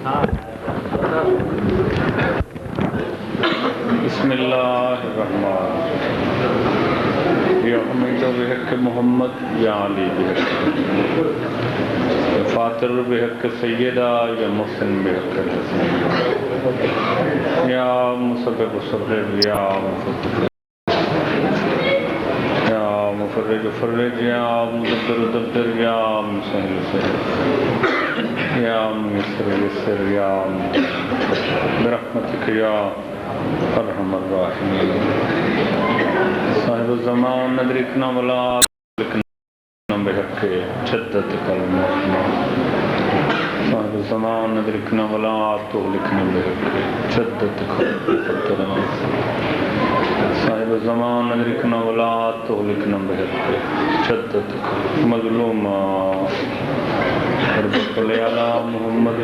بسم اللہ الرحمن یا حمید بحق محمد یا علی بحق یا فاطر بحق سیدہ یا محسن بحق حسین یا مسبب صبر یا مفرج فرج یا مدبر دبر یا مسہل سہل یا ميسر يسر یا برحمتک یا ارحم الراحمین صاحب الزمان ندرکنا ولا لکنا بحق جدتک المحمد صاحب الزمان ندرکنا ولا تهلكنا بحق جدتک المحمد صاحب الزمان ندرکنا ولا تهلكنا بحق جدتک مظلوما رب صلی علی محمد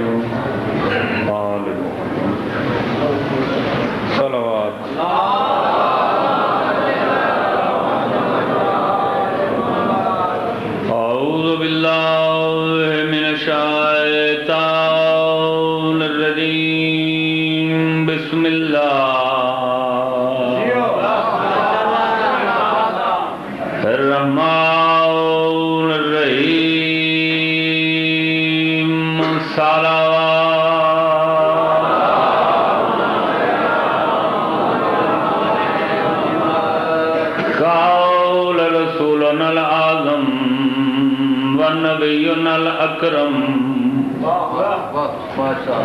آل محمد صلوات اعوذ باللہ من الشیطان الرجیم بسم اللہ الرحمن الرحیم صلوات قول رسولنا العظم ونبينا الأكرم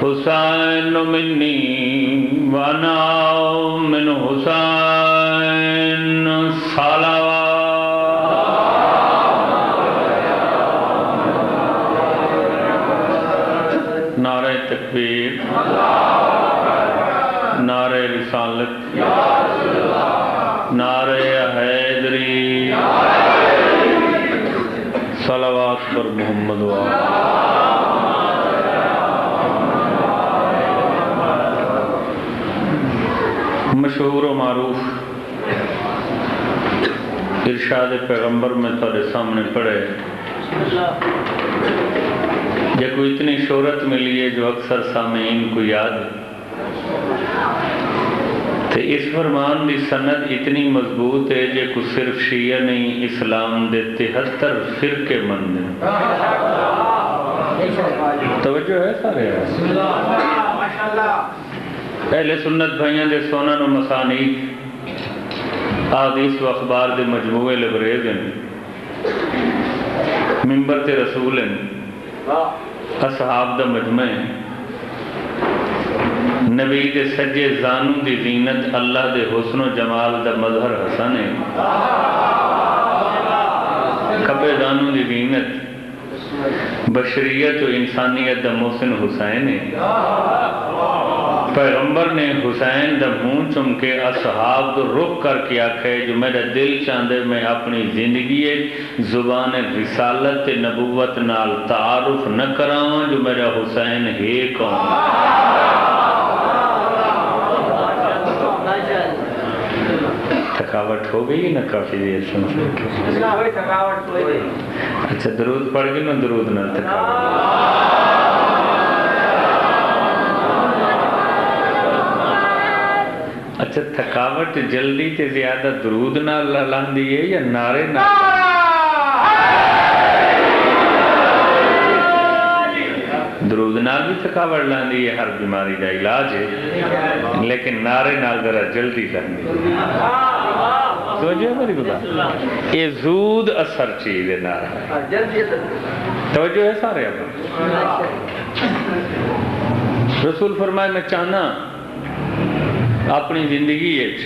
حسین منی وانا من حسین صلوات نعرہ تکبیر نعرہ رسالت نعرہ حیدری صلوات پر محمد مشہور و معروف ارشاد پیغمبر میں تھوڑے سامنے پڑھے یہ کوئی اتنی شہرت ملی ہے جو اکثر سامعین کو یاد ہے تو اس فرمان دی سند اتنی مضبوط ہے جو کو صرف شیعہ نہیں اسلام دے 73 فرقے مند ہیں توجہ ہے سارے اہل سنت بھائیاں دے سنن و مسانید احادیث و اخبار دے مجموعے لبریز ہیں منبر تے رسول ہیں اصحاب دا مجمع ہیں نبی دے سجے زانو دی زینت اللہ دے حسن و جمال دا مظہر حسن ہے کبے زانو دی زینت بشریت و انسانیت دا محسن حسین ہے پیغمبر نے حسین دا منہ چم کے اصحاب کو رک کر کے آکھے جو میرا دل چاندے میں اپنی زندگی زبان رسالت نبوت نال تعارف نہ کراؤں جو میرا حسین ہے کون تھکاوٹ ہو گئی نا کافی دیر سن سے اچھا درود پڑھ گئی نا درود نہ تھکاوٹ اچھا تھکاوٹ جلدی تے زیادہ درود نہ لاندی ہے یا نعرے نہ درود نال بھی تھکاوٹ لاندی ہے ہر بیماری کا علاج ہے لیکن نعرے نال ذرا جلدی لاندی ہے توجہ ہے میری بتا یہ زود اثر چیز ہے نعرہ توجہ ہے سارے اب رسول فرمائے میں چاہنا اپنی زندگی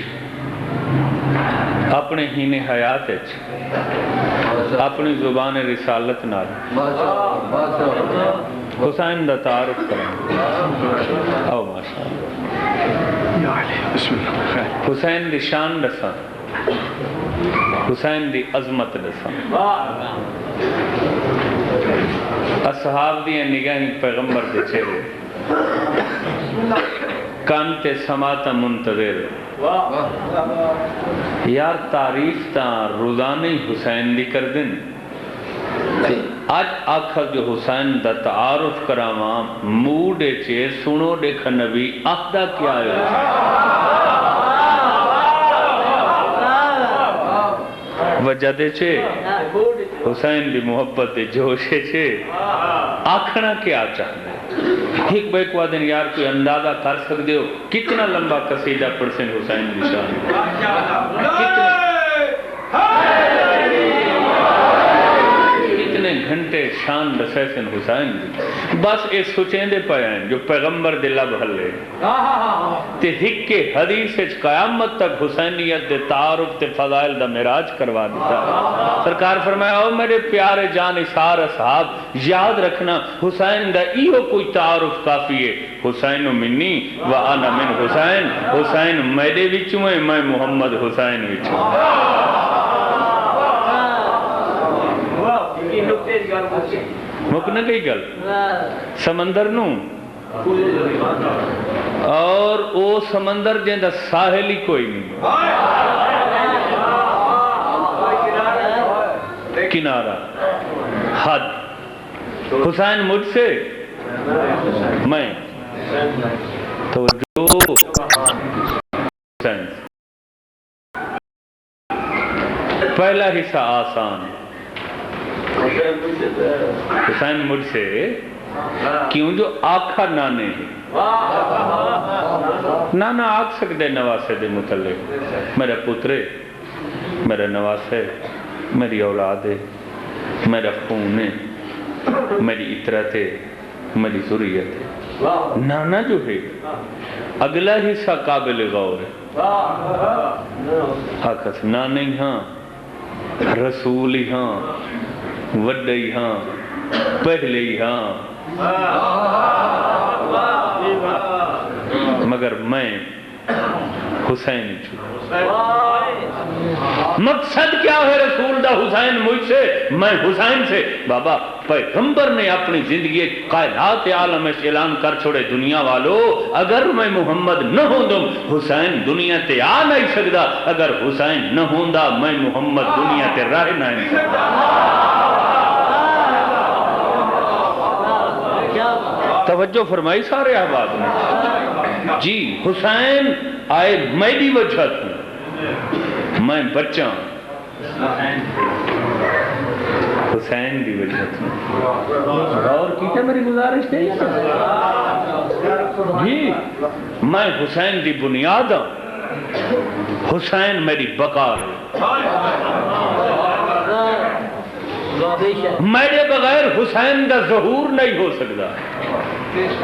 اپنے ہین حیات اپنی زبان رسالت نال حسین دا تعارف کریں او ماشاءاللہ حسین دی شان دساں حسین دی عظمت دساں اصحاب دی نگاہیں پیغمبر دے چہرے کان تے سماتا منتظر یار تعریف تا روزانی حسین دی کر دن اج آخر جو حسین دا تعارف کراواں موڈے چے سنو دیکھ نبی آخدہ کیا ہے وجہ دے چھے حسین دی محبت دے جوشے چھے آکھنا کیا چاہنے ایک بیک وادن یار کوئی اندازہ کر سکتے ہو کتنا لمبا قصیدہ پڑھسن حسین دی شان کتنے گھنٹے شان دسیسن حسین دی بس اس سوچیں دے پائے ہیں جو پیغمبر دے لب حلے تے ہکے حدیث قیامت تک حسینیت دے تعارف تے فضائل دا معراج کروا دیتا سرکار فرمایا او میرے پیارے جان اثار اصحاب یاد رکھنا حسین دا ایہو کوئی تعارف کافی ہے حسین منی و انا من حسین حسین میرے وچوں ہے میں محمد حسین وچوں مکنا گئی گل سمندر نو اور او سمندر جیندہ ساحل ہی کوئی نہیں کنارہ حد حسین مجھ سے میں تو جو حسین پہلا حصہ آسان حسین مجھ سے کیوں جو آکھا نانے ہیں نانا آکھ سکتے نواسے دے متعلق میرا پترے میرا نواسے میری اولاد ہے میرا خون ہے میری اطرت ہے میری ذریت ہے نانا جو ہے اگلا حصہ قابل غور ہے آکھت نانے ہاں رسول ہاں وڈی ہاں پہلے ہاں مگر میں حسین چھو مقصد کیا ہے رسول دا حسین مجھ سے میں حسین سے بابا پیغمبر نے اپنی زندگی کائنات عالم میں اعلان کر چھوڑے دنیا والو اگر میں محمد نہ ہوندم حسین دنیا تے آ نہیں سکتا اگر حسین نہ ہوندا میں محمد دنیا تے رہ نہیں سکتا توجہ فرمائی سارے احباب نے جی حسین آئے میری وجہ تھی میں بچہ حسین دی وجہ تھی اور کیتا میری گزارش نہیں جی میں حسین دی بنیاد ہوں حسین میری بقا ہے میرے بغیر حسین دا ظہور نہیں ہو سکتا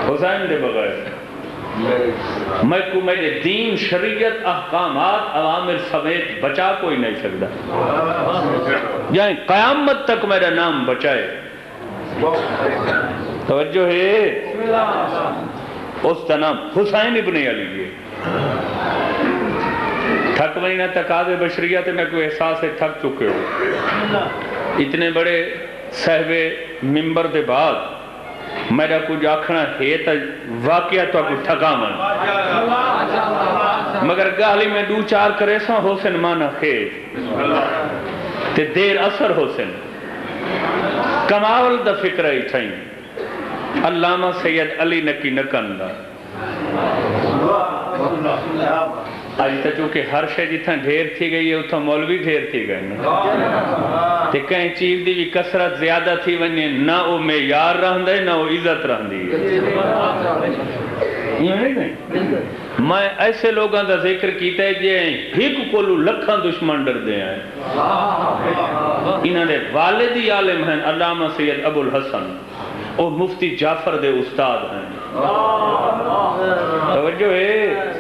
حسین دے بغیر میں کو میرے دین شریعت احکامات عوامر سمیت بچا کوئی نہیں سکتا یعنی قیامت تک میرا نام بچائے توجہ ہے اس کا نام حسین ابن علی ہے تھک مہینہ تقاضے بشریت میں کوئی احساس ہے تھک چکے ہو اتنے بڑے صاحب ممبر دے بعد میرا کچھ آکھنا ہے تا واقعہ تو کچھ تھکا من مگر گالی میں دو چار کرے سا حسن مانا خیر تے دیر اثر حسن کمال دا فکر ہی تھائیں علامہ سید علی نکی نکندہ آج تا چونکہ ہر شے جتنا ڈھیر تھی گئی ہے اتنا مولوی ڈھیر تھی گئی تے کہیں چیز دی بھی کسرت زیادہ تھی ونی نہ او معیار رہندے نہ او عزت رہندی میں ایسے لوگاں دا ذکر کیتا ہے جے ہک کولو لکھاں دشمن ڈر دے ہیں انہوں نے والدی عالم ہیں علامہ سید ابو الحسن اور مفتی جعفر دے استاد ہیں توجہ ہے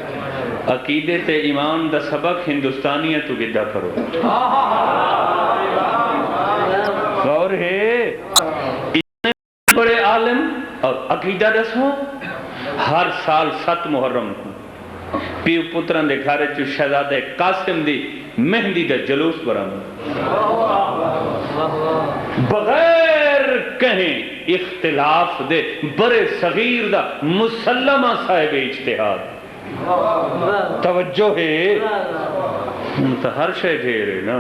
عقیدے تے ایمان دا سبق ہندوستانیت تو گدہ کرو غور ہے اتنے بڑے عالم اور عقیدہ رسو ہر سال 7 محرم کو پیو پتران دے گھارے چو شہزادہ قاسم دی مہندی دا جلوس برام بغیر کہیں اختلاف دے برے صغیر دا مسلمہ صاحب اجتہاد توجہ ہے تو ہر شے ڈھیر ہے نا،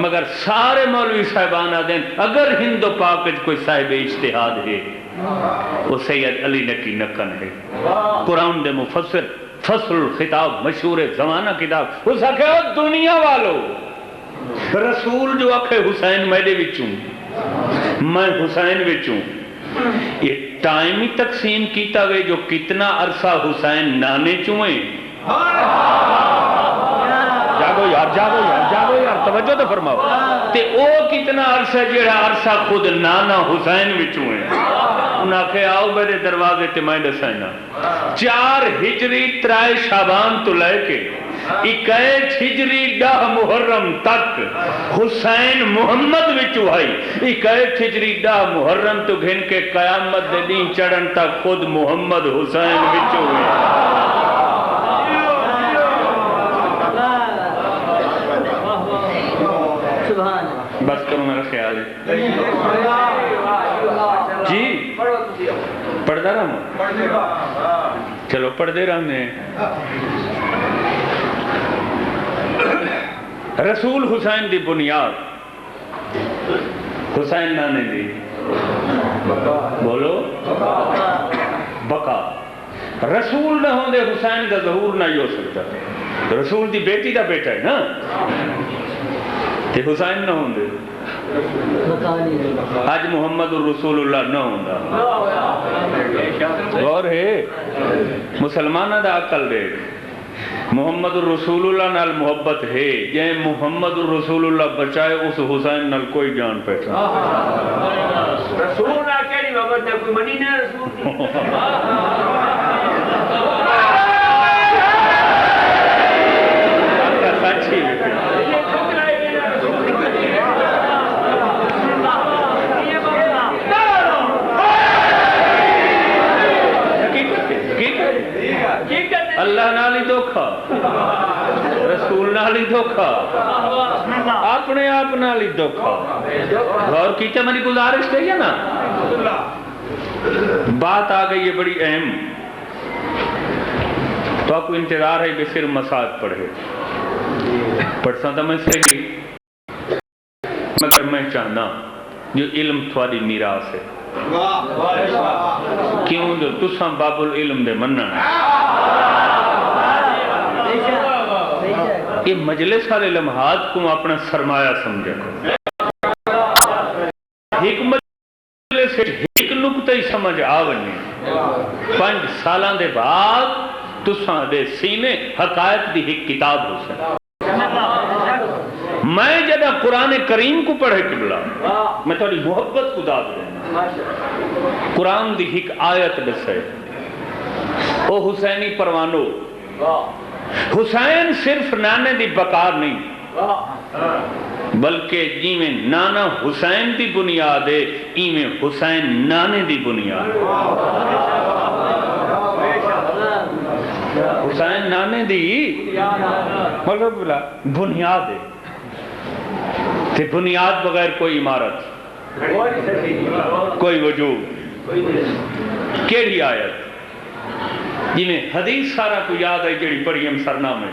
مگر سارے مولوی صاحبان آدھیں اگر ہند و پاک کوئی صاحب اجتہاد ہے وہ سید علی نقی نکن ہے، قرآن دے مفسر، فصل الخطاب مشہور زمانہ کتاب، اس آکھے او دنیا والو رسول جو آکھے حسین میرے وچوں میں حسین وچوں، یہ ٹائم ہی تقسیم کیتا گئے جو کتنا عرصہ حسین نانے چوئیں، جاگو یار جاگو یار جاگو یار توجہ تو فرماؤ، تے او کتنا عرصہ جڑا عرصہ خود نانا حسین وچوں ہے، انہاں کہ آؤ میرے دروازے تے میں دسائنا 4 ہجری 3 شعبان تو لے کے 21 ہجری 10 محرم تک حسین محمد وچوں آئی، 21 ہجری 10 محرم تو گھن کے قیامت دے دین چڑھن تک خود محمد حسین وچوں ہے۔ بس کرو میرا خیال ہے جی، پڑھتا رہا چلو پڑھتے رہنے۔ رسول حسین دی بنیاد حسین نانے دی بولو بقا، رسول نہ ہوں دے حسین کا ظہور نہ ہی ہو سکتا، رسول دی بیٹی دا بیٹا ہے نا، تے حسین نہ ہوں دے آج محمد الرسول اللہ نہ ہوں دا، غور ہے مسلمانہ دا عقل دے، محمد الرسول اللہ نال محبت ہے، یہ محمد الرسول اللہ بچائے اس حسین نال کوئی جان پہچان، رسول اللہ کیڑی محبت ہے، کوئی منی نہیں رسول سچی اللہ نالی دھوکھا، رسول نالی دھوکھا، اپنے آپ نالی دھوکھا، غور کیتے میری گزارش ہے نا، بات آ گئی ہے بڑی اہم، تو آپ کو انتظار ہے کہ صرف مساعد پڑھے، پڑھ سکتا میں صحیح، مگر میں چاہنا جو علم تھوڑی میراث ہے، کیوں جو تساں باب العلم دے مننا یہ مجلس والے لمحات کو اپنا سرمایہ سمجھے، ایک مجلس ایک نقطہ ہی سمجھ آونی 5 سالان دے بعد تساں دے سینے حقائق دی ایک کتاب ہو سکتا، میں جدہ قرآن کریم کو پڑھے قبلہ میں تھوڑی محبت کو داد دینا، قرآن دی ایک آیت دسے او حسینی پروانو، حسین صرف نانے دی بکار نہیں بلکہ جی میں نانا حسین دی بنیاد ہے ای میں حسین نانے دی بنیاد ہے، حسین نانے دی مطلب بلا بنیاد ہے، تے بنیاد بغیر کوئی عمارت کوئی وجود، کیڑی آیت جی میں حدیث سارا کو یاد ہے جڑی پڑھی ہم سرنامے،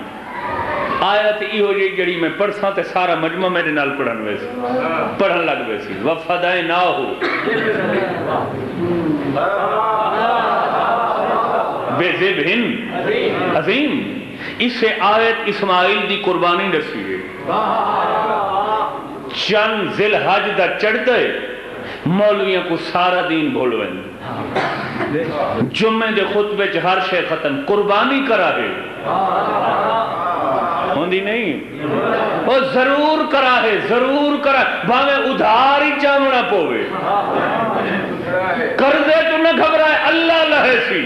آیت ای ہو جی جڑی میں پڑھساں تے سارا مجمع میرے نال پڑھن لگ ویسی، وَفَدَيْنَاهُ بِذِبْحٍ عظیم، اس سے آیت اسماعیل دی قربانی دسی ہے، چند ذی الحج دا چڑھ دے مولویاں کو سارا دین بھولویں، جمعے دے خطبے چ ہر شے ختم، قربانی کرا ہے ہوندی نہیں، وہ ضرور کرا ہے، ضرور کرا، بھاوے ادھار ہی چاونا پوے، کر دے تو نہ گھبرائے، اللہ لہے سی،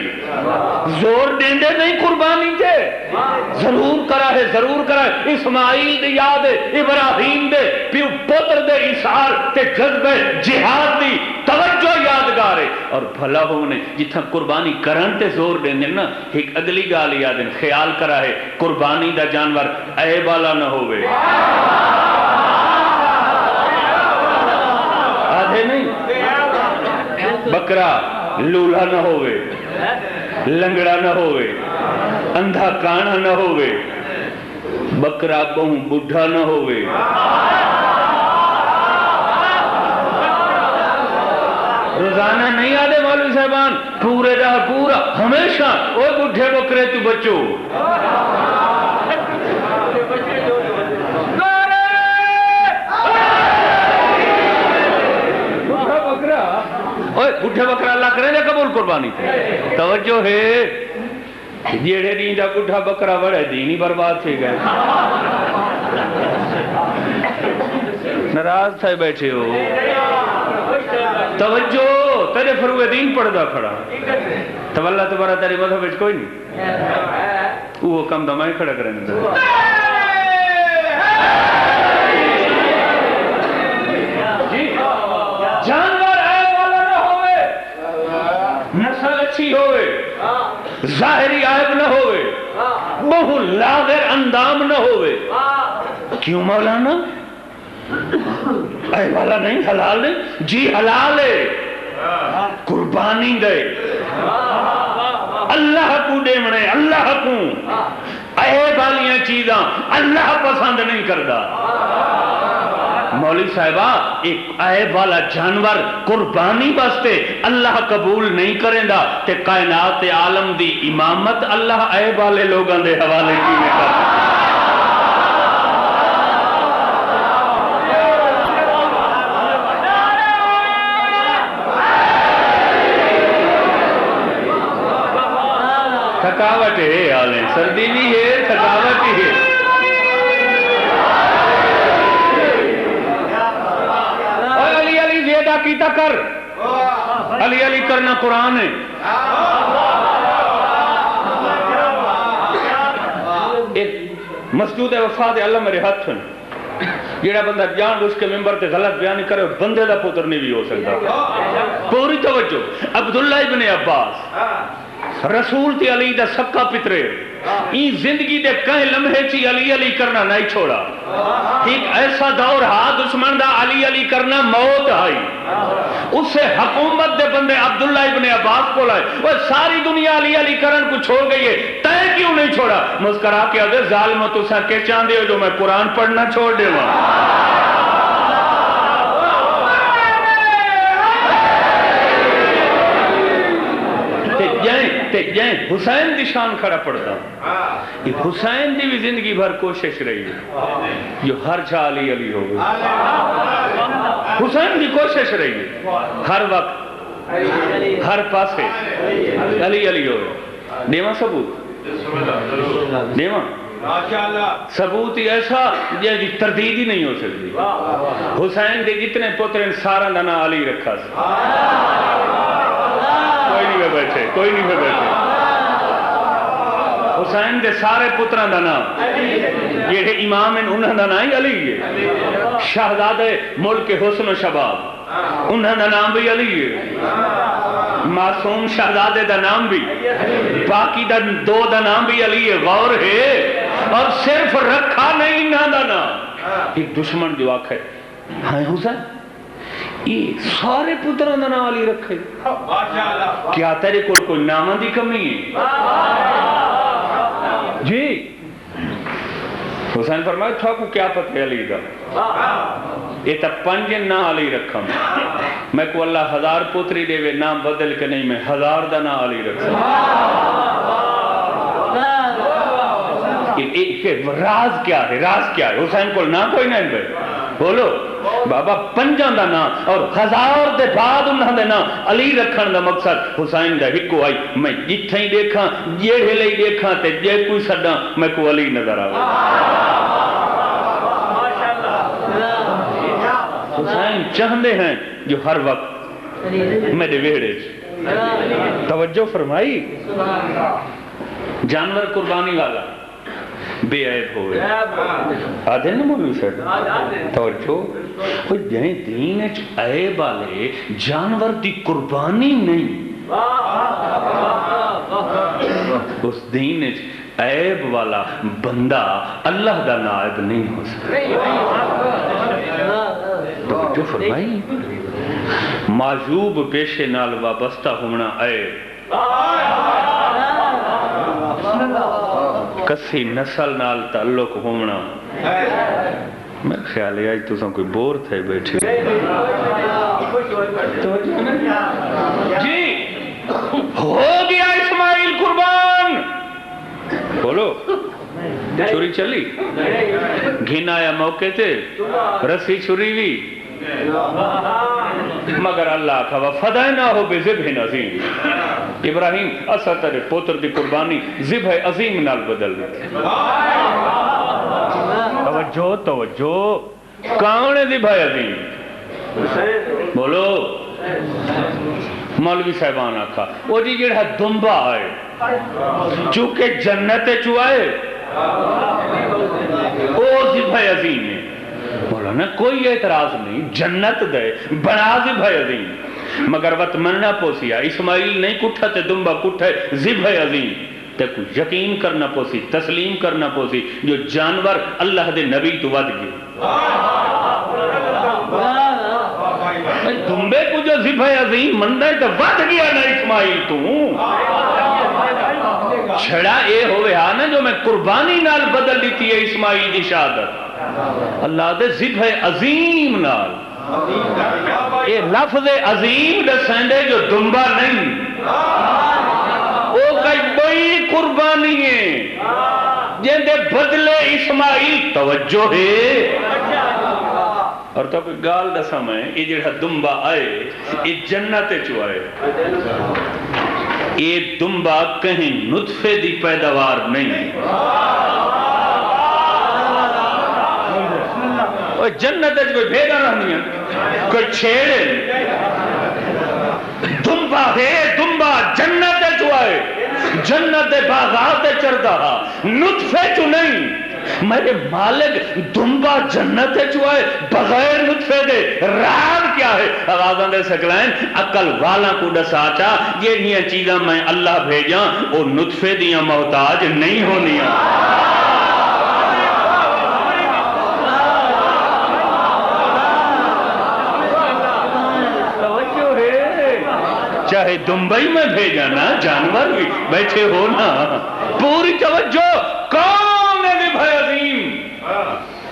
زور دیندے نہیں قربانی دے، ضرور کرا ہے، ضرور کرا ہے، اسماعیل دے یاد ہے، ابراہیم دے پیو پتر دے اثار تے جذبے جہاد دی توجہ یادگار ہے، اور بھلا ہونے جتھا قربانی کرن تے زور دیندے نا، ایک اگلی گال یاد ہے، خیال کرا ہے قربانی دا جانور عیب والا نہ ہوئے، آدھے نہیں، بکرا لولا نہ ہوئے، لنگڑا نہ ہوئے، اندھا کانا نہ ہوئے، بکرا بہوں بڈھا نہ ہوئے روزانہ نہیں آدھے مولوی صاحبان پورے رہا پورا ہمیشہ اوہ بڈھے بکرے تو بچو بڈھے بکرا اللہ کرے دے قبول قربانی توجہ ہے جیڑے دین دا بڈھا بکرا بڑے دین ہی برباد تھے گئے ناراض تھے بیٹھے ہو توجہ تیرے فروع دین پڑھدا کھڑا تو اللہ تبارہ تیری مذہب وچ کوئی نہیں وہ کم دمائیں کھڑا کریں جانور عیب والا نہ ہوئے نسل اچھی ہوئے ظاہری عیب نہ ہوئے بہو لاغر اندام نہ ہوئے کیوں مولانا عیب والا نہیں حلال نہیں جی حلال ہے قربانی دے اللہ کو دے منے اللہ کو عیب والیاں چیزاں اللہ پسند نہیں کردا مولوی صاحبہ ایک عیب والا جانور قربانی بستے اللہ قبول نہیں کریں دا تے کائنات عالم دی امامت اللہ عیب والے لوگاں دے حوالے کی میں کرتا تھکاوٹ ہے آلیں سردی بھی ہے تھکاوٹ ہی ہے کیتا کر علی علی کرنا قرآن ہے ایک مسجود وفاد اللہ میرے ہاتھ ہیں جیڑا بندہ جان اس کے ممبر تے غلط بیان کرے بندے دا پتر نہیں بھی ہو سکتا پوری توجہ عبداللہ ابن عباس رسول تے علی دا سکا پترے این زندگی دے کہیں لمحے چی علی علی کرنا نہیں چھوڑا ایک ایسا دور ہا دشمن دا علی علی کرنا موت آئی اس سے حکومت دے بندے عبداللہ ابن عباس کو لائے وہ ساری دنیا علی علی کرن کو چھوڑ گئی ہے تے کیوں نہیں چھوڑا مسکرا کے آدھے ظالموں تو سا کے چاندے ہو جو میں قرآن پڑھنا چھوڑ دے وہاں جائیں حسین دی شان کھڑا پڑتا یہ حسین دی بھی زندگی بھر کوشش رہی ہے جو ہر جا علی علی ہو گئی حسین دی کوشش رہی ہے ہر وقت ہر پاسے علی علی ہو گئی دیما ثبوت دیما ثبوت ہی ایسا جی تردید ہی نہیں ہو سکتی حسین دے جتنے پتر سارا نانا علی رکھا سا کوئی نہیں بیٹھے کوئی نہیں بیٹھے حسین دے سارے پتران دا نام یہ امام انہاں دا نام علی ہے شہزادے ملک حسن و شباب انہاں دا نام بھی علی ہے معصوم شہزادے دا نام بھی باقی دا دو دا نام بھی علی ہے غور ہے اور صرف رکھا نہیں انہاں دا نام ایک دشمن جو آکھے ہاں حسین یہ سارے پتران دا نام علی رکھے کیا تیرے کوئی نامہ دی کمی ہے جی حسین فرمائے تھا کو کیا پتہ علی دا یہ تا پنج نا علی رکھا میں کو اللہ 1000 پتری دے وے نام بدل کے نہیں میں 1000 دا نا علی رکھا راز کیا ہے حسین کو نہ کوئی نہیں بھائی بولو بابا پنجان دا نام اور 1000 دے بعد انہاں دے نام علی رکھن دا مقصد حسین دا ہکو آئی میں جتھیں ہی دیکھاں جیڑے لئی دیکھاں تے جے کوئی سڈا میں کو علی نظر آئے حسین چاہندے ہیں جو ہر وقت میرے ویڑے توجہ فرمائی جانور قربانی والا بے عیب ہوئے آدھے نا مولوی صاحب توجہ وہ جہیں دین اچ عیب والے جانور دی قربانی نہیں اس دین اچ عیب والا بندہ اللہ دا نائب نہیں ہو سکتا توجہ فرمائی معجوب پیشے نال وابستہ ہونا عیب کسی نسل نال تعلق ہونا میں خیال ہے آج تو کوئی بور تھے بیٹھے جی ہو گیا اسماعیل قربان بولو چھری چلی گھن آیا موقع تے رسی چھری بھی مگر اللہ کا وفدائنا ہو بے ذبح عظیم ابراہیم اسا تیرے پوتر دی قربانی ذبح عظیم نال بدل دی توجہ توجہ کون ہے ذبح عظیم بولو مولوی صاحبان آکھا وہ جی جڑا دنبا ہے چونکہ جنت چوائے او ذبح عظیم ہے مولانا کوئی اعتراض نہیں جنت دے بنا ذبح عظیم مگر وقت مننا پوسیا اسماعیل نہیں کٹھا تے دنبا کٹھا ہے ذبح عظیم تے کوئی یقین کرنا پوسی تسلیم کرنا پوسی جو جانور اللہ دے نبی تو ود گئے دنبے کو جو ذبح عظیم مندہ ہے تو ود گیا نا اسماعیل تو چھڑا اے ہوئے ہاں نا جو میں قربانی نال بدل دیتی ہے اسماعیل دی شہادت اللہ دے ذبح عظیم نال اے لفظ عظیم دسندے جو دنبا نہیں وہ کئی بڑی قربانی ہے جن دے بدلے اسماعیل توجہ ہے اور تو کوئی گال دسا میں یہ جڑا دنبا آئے یہ جنت چو آئے یہ دنبا کہیں نطفے دی پیداوار نہیں جنت کوئی بھیگا نہیں ہے کوئی چھیڑے دنبا ہے دنبا جنت جو آئے جنت باغات چردہ نطفے جو نہیں میرے مالک دنبا جنت جو آئے بغیر نطفے دے راز کیا ہے آغازان دے سکلائن عقل والا کو ڈساچا یہ نہیں چیزاں میں اللہ بھیجاں وہ نطفے دیاں محتاج نہیں ہونیاں چاہے دنبئی میں بھیجانا جانور بھی بیٹھے ہونا پوری توجہ کون ہے ذبح عظیم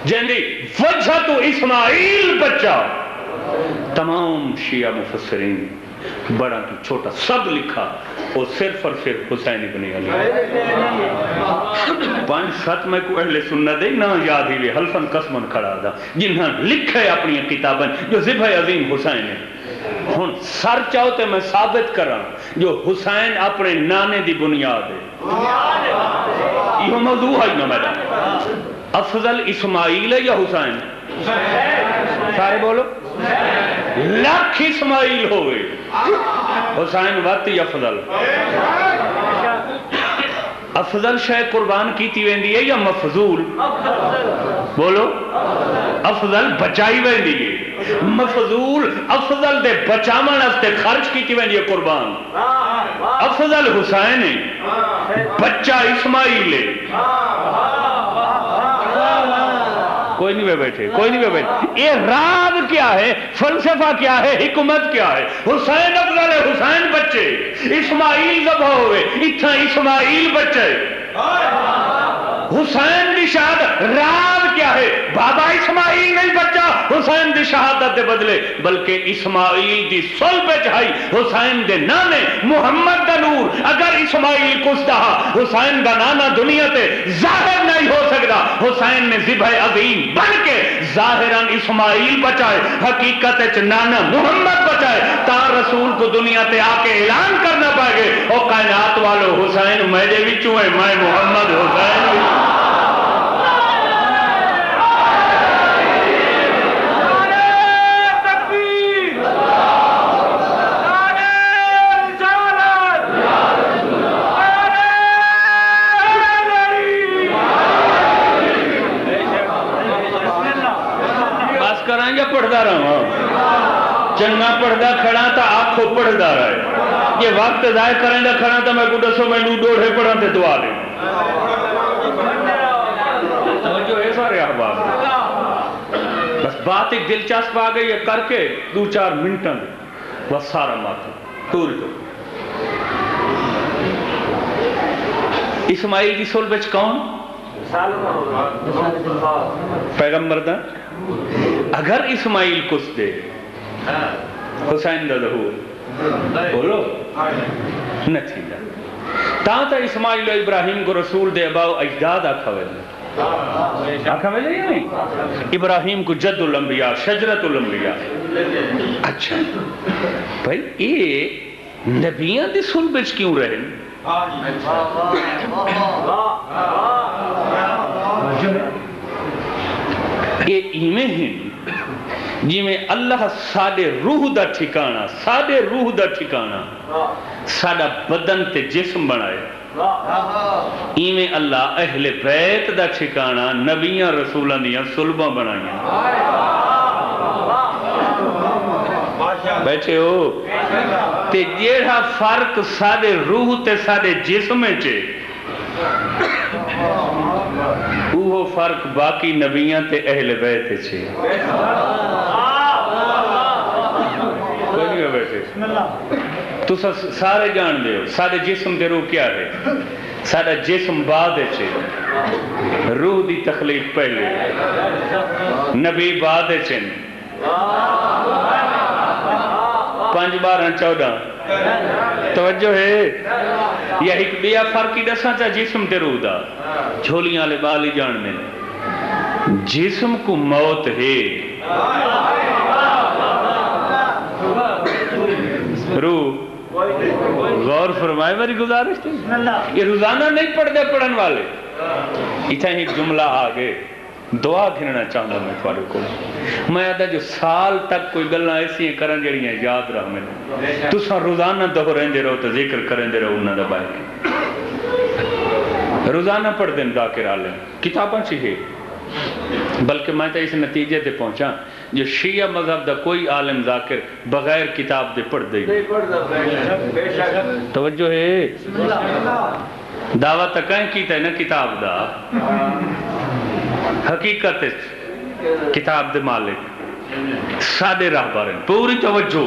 جنہی وجہ تو اسماعیل بچہ تمام شیعہ مفسرین بڑا تو چھوٹا سب لکھا وہ صرف اور صرف حسین ابن علی 5-7 میں کو اہل سنت دے نہ یاد ہی لے حلفاً قسماً کھڑا دا جنہاں لکھے اپنی کتابیں جو ذبح عظیم حسین ہے ہن سر چاہتے میں ثابت کرا جو حسین اپنے نانے دی بنیاد ہے یہ موضوع ہے نا میرا افضل اسماعیل ہے یا حسین سارے بولو لاکھ اسماعیل ہوئے حسین وقت یا افضل افضل شے قربان کیتی ویندی ہے یا مفضول بولو افضل بچائی ویندی ہے مفضول افضل دے بچامن ہستے خرچ کیتی ویندی ہے قربان افضل حسین ہے بچہ اسماعیل ہے کوئی نہیں بیٹھے کوئی نہیں بیٹھے یہ راز کیا ہے فلسفہ کیا ہے حکمت کیا ہے حسین افضل ہے حسین بچے اسماعیل ذبح ہوئے اتنا اسماعیل بچے حسین دی شہادت راز کیا ہے بابا اسماعیل نہیں بچہ حسین دی شہادت دے بدلے بلکہ اسماعیل دی صلب چاہی حسین دے نانے محمد دا نور اگر اسماعیل کس دہا حسین دا نانا دنیا تے ظاہر نہیں ہو سکتا حسین نے ذبح عظیم بن کے ظاہراً اسماعیل بچائے حقیقت نانا محمد بچائے تا رسول کو دنیا تے آ کے اعلان کرنا پائے گے او کائنات والو حسین میرے وچوں ہے میں محمد حسین پڑھتا رہا چنگا پڑھتا کھڑا تا آنکھوں پڑھتا رہے یہ وقت ضائع کریں دا کھڑا تا میں کو دسو میں نو ڈوڑے پڑھا تے دعا لیں جو ہے سارے احباب بس بات ایک دلچسپ آ گئی ہے کر کے 2-4 منٹوں میں بس سارا ماتھا ٹور تو اسماعیل کی صلب وچ کون پیغمبر دا اگر اسماعیل کس دے حسین دا ظہور بولو نہ تھی دا تا اسماعیل و ابراہیم کو رسول دے ابا و اجداد آکھا ویلے یا نہیں ابراہیم کو جد الانبیاء شجرت الانبیاء اچھا بھائی یہ نبیان دی صلب وچ کیوں رہے یہ ایمیں ہیں جی میں اللہ ساڑے روح دا ٹھکانا ساڑا بدن تے جسم بنائے ایمیں اللہ اہل بیت دا ٹھکانا نبیاں رسولہ دیاں صلبہ بنائیں بیٹھے ہو تے جیڑا فرق ساڑے روح تے ساڑے جسم چے وہ فرق باقی نبیاں تے اہل بیت چھے کوئی نہیں بیٹھے تو سارے جان دے ہو سارے جسم دے روح کیا ہے سارا جسم بعد چھے روح دی تخلیق پہلے نبی بعد چھے 5 12 14 توجہ ہے یا ایک بیا فرقی دسا چاہ جسم تے روح دا جھولیاں لے بالی جان میں جسم کو موت ہے روح غور فرمائے میری گزارش تھی یہ روزانہ نہیں پڑھتے پڑھن والے اتنا ہی جملہ آگے دعا گھننا چاہتا میں تھوڑے کو میں آدھا جو سال تک کوئی گلنا ایسی ہیں کرن جڑیاں یاد رہا میں تو ساں روزانہ دہریں دے رہو تو ذکر کریں دے رہو انہاں دا بائی روزانہ پڑھ دیں ذاکر عالم کتاباں چاہیے بلکہ میں تو اس نتیجے تے پہنچا جو شیعہ مذہب دا کوئی عالم ذاکر بغیر کتاب دے پڑھ دے توجہ ہے دعویٰ تکائیں کیتا ہے نا کتاب دا حقیقت کتاب دے مالک سادے راہ بارن پوری توجہ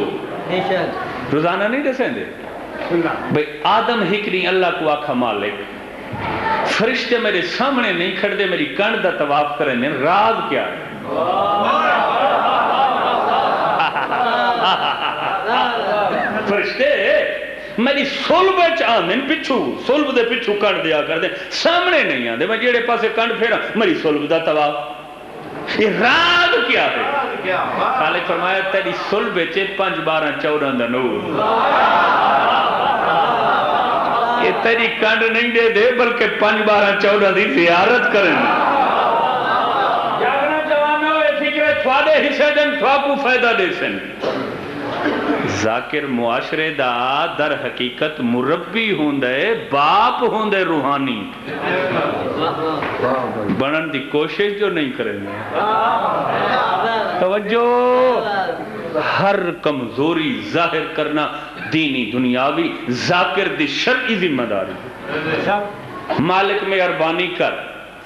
روزانہ نہیں دسیں دے بھئی آدم ہکری اللہ کو آکھا مالک فرشتے میرے سامنے نہیں کھڑ دے میری کانڈ دا طواف کریں دیں راز کیا ہے فرشتے میری صلب آمین پچھو صلب دے پچھو کانڈ دیا کر دیں سامنے نہیں آدھے میں جیڑے پاسے کانڈ پھیرا میری صلب دا طواف یہ راز کیا ہے خالق فرمایا تیری صلب 5 12 14 دا نور یہ تیری کانڈ نہیں دے دے بلکہ 5 12 14 دی زیارت کریں جاگنا جوانوں یہ فکر تھوڑے حصے دن تھوڑا فائدہ دے سن ذاکر معاشرے دا در حقیقت مربی ہوندے باپ ہوندے روحانی بنن دی کوشش جو نہیں کریں توجہ ہر کمزوری ظاہر کرنا دینی دنیاوی ذاکر دی شرعی ذمہ داری مالک میں اربانی کر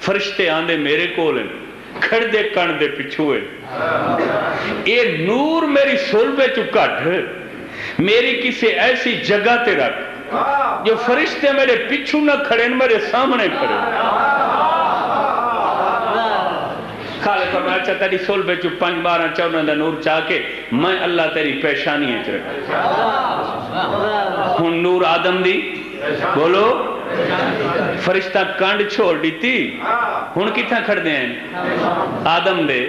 فرشتے آندے میرے کولن کھڑ دے کن دے پچھوئے اے نور میری صلبے چکٹ میری کسی ایسی جگہ تے رکھ جو فرشتے میرے پچھو نہ کھڑے میرے سامنے کھڑے خالق فرمایا اچھا تیری صلبے چو 5 12 14 دا نور چاہ کے میں اللہ تیری پیشانی ہے چرک ہن نور آدم دی بولو فرشتہ کانڈ چھوڑ دیتی ہن کتنا کھڑ دے ہیں آدم دے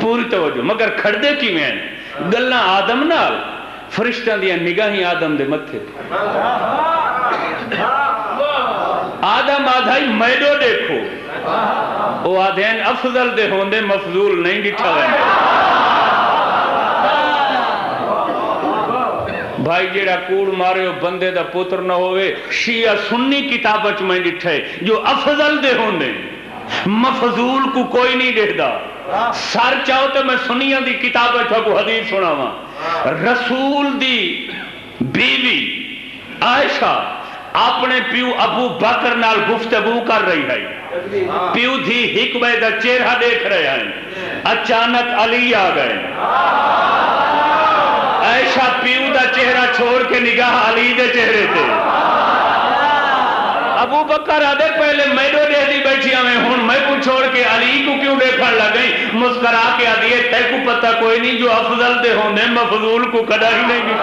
پوری توجہ مگر کھڑ دے کی میں ہیں گلنا آدم نال فرشتہ دیا نگاہیں آدم دے متھے آدم آدھائی میڈو دیکھو وہ آدھین افضل دے ہوندے مفضول نہیں ڈٹھا ہے بھائی جیڑا کوڑ مارے ہو بندے دا پوتر نہ ہوئے شیعہ سنی کتابچ میں ڈٹھے جو افضل دے ہوندے مفضول کو کوئی نہیں دیکھدا سر چاہو تو میں سنیاں دی کتابچ کو حدیث سنا ہوا رسول دی بیوی عائشہ اپنے پیو ابو بکر نال گفتگو کر رہی ہے پیو تھی حکمہ دا چہرہ دیکھ رہے ہیں اچانک علی آ گئے عائشہ پیو دا چہرہ چھوڑ کے نگاہ علی دے چہرے تھے ابو بکر آدھے پہلے میڈو دیکھتی بیٹھی ہمیں ہوں میں کو چھوڑ کے علی کو کیوں دیکھن لگ گئی مسکرا کے آدھیے تے کو پتہ کوئی نہیں جو افضل دے ہوندے مفضول کو کھڑا ہی نہیں گی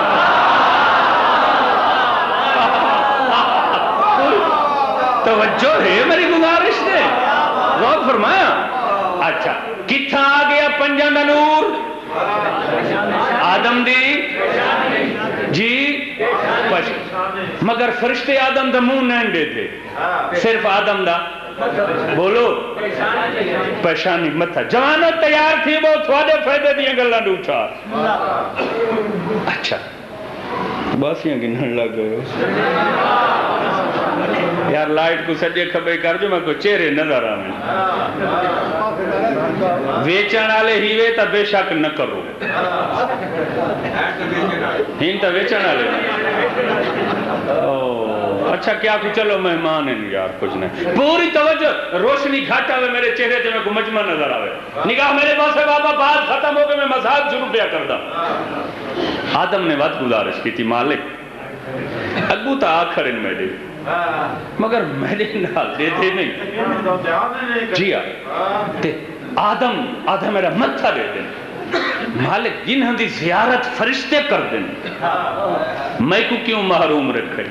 توجہ ہے میری گزارش نے غور فرمایا اچھا کتھا آ گیا پنجاں دا نور آدم دی جی مگر فرشتے آدم دا منہ نہیں دیتے صرف آدم دا بولو پیشانی متھا جوانت تیار تھی وہ تھوڑے فائدے دیا گلہ ڈوچا اچھا باسیاں گنہن لگ گئے یار لائٹ کو سجے کھبے کر جو میں کو چہرے نظر آمیں ویچن آلے ہیوے تا بے شک نہ کرو ہین تا ویچن آلے اچھا کیا کہ چلو مہمان ہیں یار کچھ نہیں پوری توجہ روشنی گھاٹا ہوئے میرے چہرے تے میں کو مجمع نظر آوے نگاہ میرے پاس ہے بابا بات ختم ہو کے میں مساج شروع پیا کردہ آدم نے بات گزارش کی تھی مالک اگو تا آخر ان میں دے مگر میں نے نال دے دے نہیں جی آدم میرا متھا دے دے مالک جن ہندی زیارت فرشتے کر دیں میں کو کیوں محروم رکھے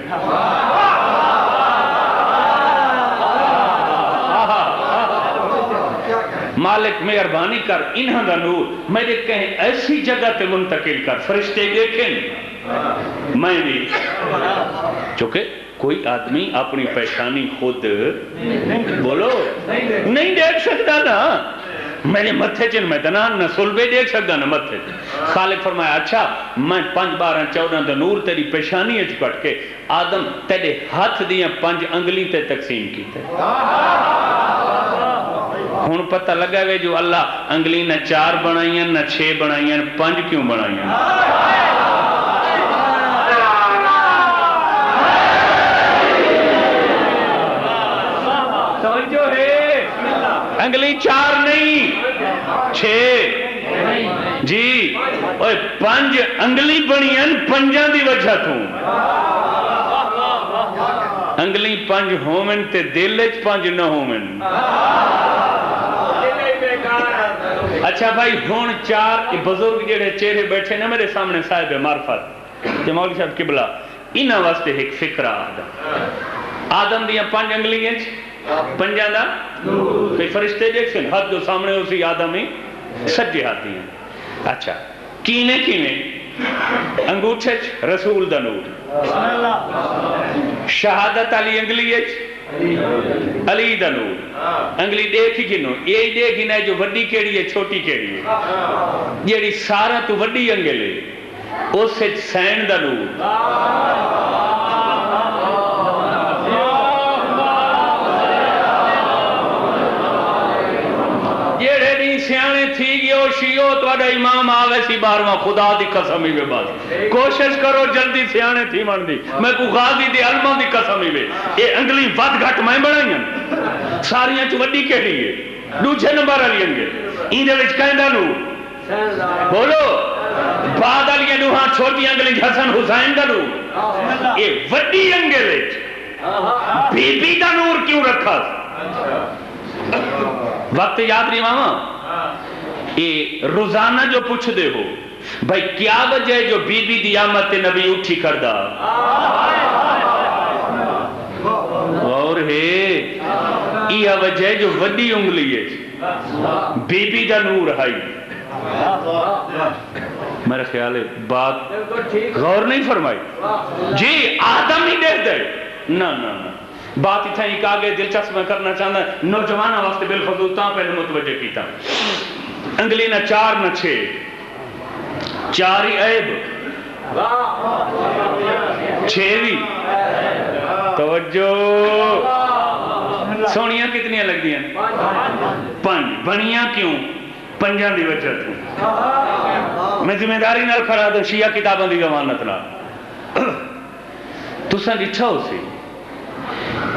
مالک مہربانی کر انہاں دا نور میرے کہیں ایسی جگہ تے منتقل کر فرشتے دیکھیں میں نہیں چونکہ کوئی آدمی اپنی پیشانی خود بولو نہیں دیکھ سکتا نا میرے متھے چن میں دنان نہ سلبے دیکھ سکتا نا متھے خالق فرمایا اچھا میں 5 12 14 دا نور تیری پیشانی اچ کٹ کے آدم تیرے ہاتھ دیاں 5 انگلی تے تقسیم کی تے ہون پتہ لگا گئے جو اللہ انگلی نہ 4 بنائیاں نہ 6 بنائیاں 5 کیوں بنائیاں توجہ ہے انگلی 4 نہیں 6 جی 5 انگلی بنیاں 5 دی وجہ تو انگلی 5 ہومن تے دل وچ 5 نہ ہومن اچھا بھائی ہون 4 بزرگ جڑے چہرے بیٹھے نا میرے سامنے صاحب معرفت کہ مولوی صاحب قبلہ انہاں واسطے ایک فکرہ آدم دیاں 5 انگلی ہیں 5 دا کوئی فرشتے دیکھ سن حد جو سامنے اسی آدم ہی سجے ہاتھ ہیں اچھا کینے انگوٹھے رسول دا نور شہادت علی انگلی علی دا نور انگلی دیکھی کنو یہ دیکھی نہ جو وڈی کیڑی ہے چھوٹی کیڑی ہے جیڑی سارا تو وڈی انگلے اس سے سین دا نور جیڑے نہیں سیانے تھی گیو شیو تو اڈا امام آوے سی بارواں خدا دی قسمی بے بات کوشش کرو جلدی سیانے تھی من دی میں کو غازی دی علمہ دی قسمی بے اے انگلی ود گھٹ میں بڑھائیں ساریاں چو وڈی کہڑی ہے دوچھے نمبر علی انگے این دے وچ کہندہ نور بولو بعد علی انہاں چھوٹی انگلی حسن حسین دا نور اے وڈی انگے وچ بی بی دا نور کیوں رکھا وقت یاد نہیں ماما اے روزانہ جو پوچھ دے ہو بھائی کیا وجہ ہے جو بی بی دی آمد نبی اٹھی کردہ اور ہے یہ وجہ ہے جو وڈی انگلی ہے بی بی دا نور ہے میرا خیال ہے بات غور نہیں فرمائی جی آدم ہی دیکھ دے نا بات اتنا ایک آگے دلچسپ میں کرنا چاہتا ہے نوجوانہ واسطے بالفضول تاں پہلے متوجہ کیتا انگلی نہ 4 نہ 6 4 ہی عیب 6 بھی توجہ سونیاں کتنیاں لگ دیاں 5 بنیاں کیوں 5 دی وجہ تو میں ذمہ داری نال کھڑا دوں شیعہ کتابوں دی ضمانت نال تساں ڈٹھا ہو سی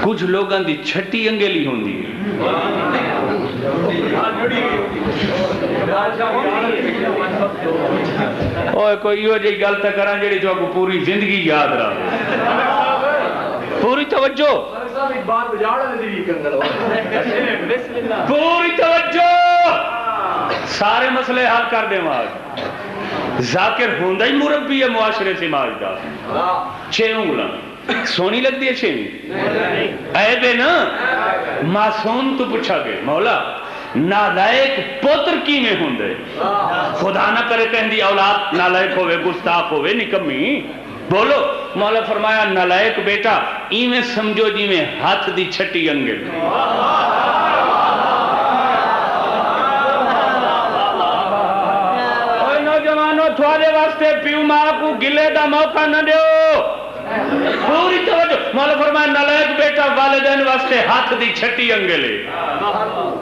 کچھ لوگاں دی چھٹی انگلی ہوندی ہے اوہ کوئی یہ جی گل تک کران جڑی جو آپ کو پوری زندگی یاد رہا پوری توجہ پوری توجہ سارے مسئلے حل کر دیں آج ذاکر ہوندہ ہی مربی ہے معاشرے سے ماجدہ 6 انگلاں سونی لگ دی ہے 6 عیب ہے نا معصوم تو پوچھا گئے مولا نالائک پوتر کی میں ہوندے خدا نہ کرے کہیں دی اولاد نالائک ہوئے گستاخ ہوئے نکمی بولو مولا فرمایا نالائک بیٹا ایمیں سمجھو جی میں ہاتھ دی چھٹی انگل اوہ نوجوانوں تھوڑے واسطے پیو ماں کو گلے دا موقع نہ دیو پوری توجہ مولا فرمایا نالائک بیٹا والدین واسطے ہاتھ دی چھٹی انگلے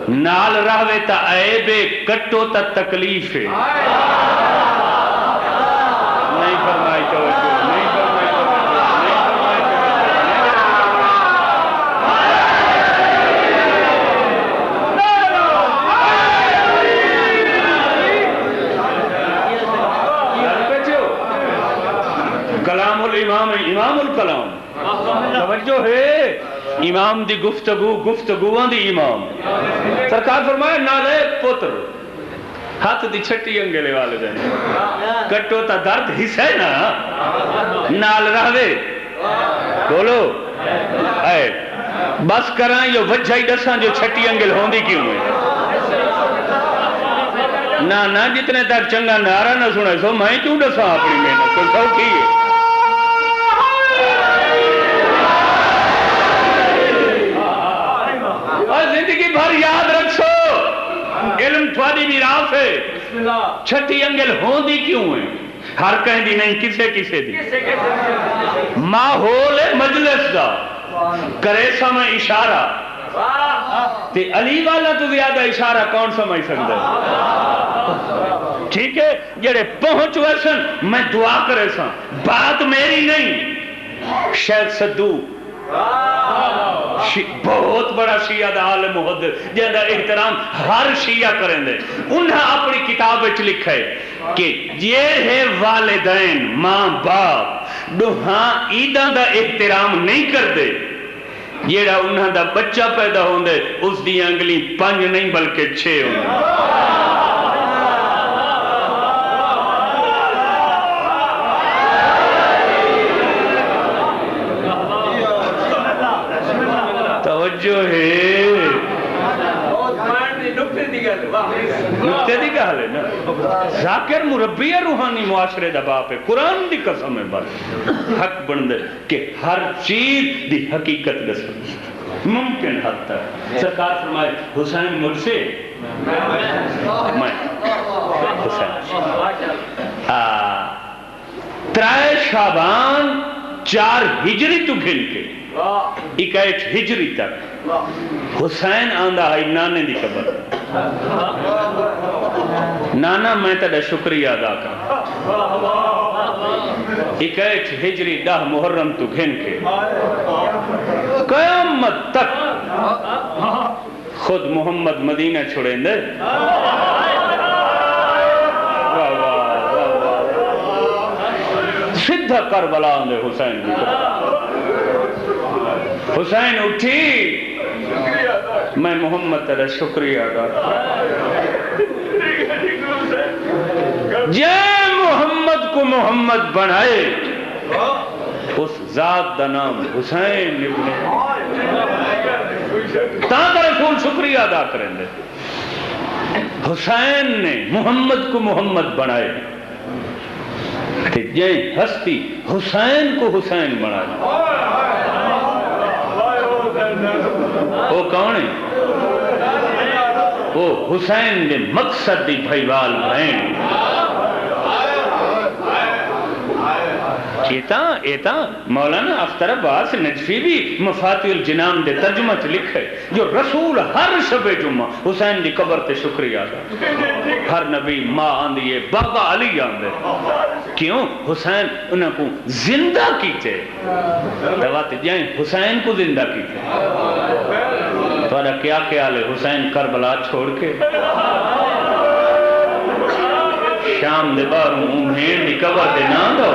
نال رہوے تا عیبے کٹو تا تکلیف ہے نہیں فرمائی توجہ نہیں فرمائی توجہ کلام الامام امام الکلام توجہ ہے امام دی گفتگوان دی امام سرکار فرمایا نالائک پتر ہاتھ دی چھٹی انگلے والے دین کٹو تا درد حصہ ہے نا نال رہوے بولو اے بس کرائیں یہ وجہ ہی دساں جو چھٹی انگل ہوندی کیوں ہے نا جتنے تک چنگا نعرہ نہ سنے سو میں کیوں دساں اپنی محنت کوئی سوکھی ہے اور زندگی بھر یاد رکھو علم تھوڑی میراث ہے چھٹی انگل ہوندی کیوں ہے ہر کہیں دی نہیں کسے دی ماحول مجلس دا کرے سمیں اشارہ تے علی والا تو زیادہ اشارہ کون سمجھ سکتا ہے ٹھیک ہے جڑے پہنچ ویسن میں دعا کرے سن بات میری نہیں شیخ صدو بہت بڑا شیعہ دا عالم محدث جہاں احترام ہر شیعہ کریں دے انہاں اپنی کتاب وچ لکھا ہے کہ یہ ہے والدین ماں باپ دوہاں عیداں دا احترام نہیں کر دے یہ انہاں دا بچہ پیدا ہوندے اس دی انگلی 5 نہیں بلکہ 6 ہوندے توجہ ہے نکتے دی کہا لے نا ذاکر مربی روحانی معاشرے دا باپ ہے قرآن دی قسم ہے بات حق بندے کہ ہر چیز دی حقیقت دسو ممکن حد تک سرکار فرمائے حسین مجھ سے میں حسین 3 شعبان 4 ہجری تو گھن کے 21 ہجری تک حسین آندہ ہے نانے دی قبر نانا میں تیرا شکریہ ادا کر 21 ہجری 10 محرم تو گھن کے قیامت تک خود محمد مدینہ چھوڑیں دے سدھا کربلا آندے حسین دی حسین اٹھی میں محمد تیرا شکریہ ادا جے محمد کو محمد بنائے اس ذات دا نام حسین ابن تاکہ رسول شکریہ ادا کریں دے حسین نے محمد کو محمد بنائے کہ جے ہستی حسین کو حسین بنائے وہ کون ہے وہ حسین دے مقصد دی بھائیوال بہن ایتا مولانا اختر عباس نجفی بھی مفاتیح الجنان دے ترجمہ چ لکھے جو رسول ہر شب جمعہ حسین دی قبر تے شکریہ ادا ہر نبی ماں آندی ہے بابا علی آندے کیوں حسین انہوں کو زندہ کیتے دوات جائیں حسین کو زندہ کیتے تمہارا کیا خیال ہے حسین کربلا چھوڑ کے شام دے باروں بھیڑ دی قبر دے نہ دو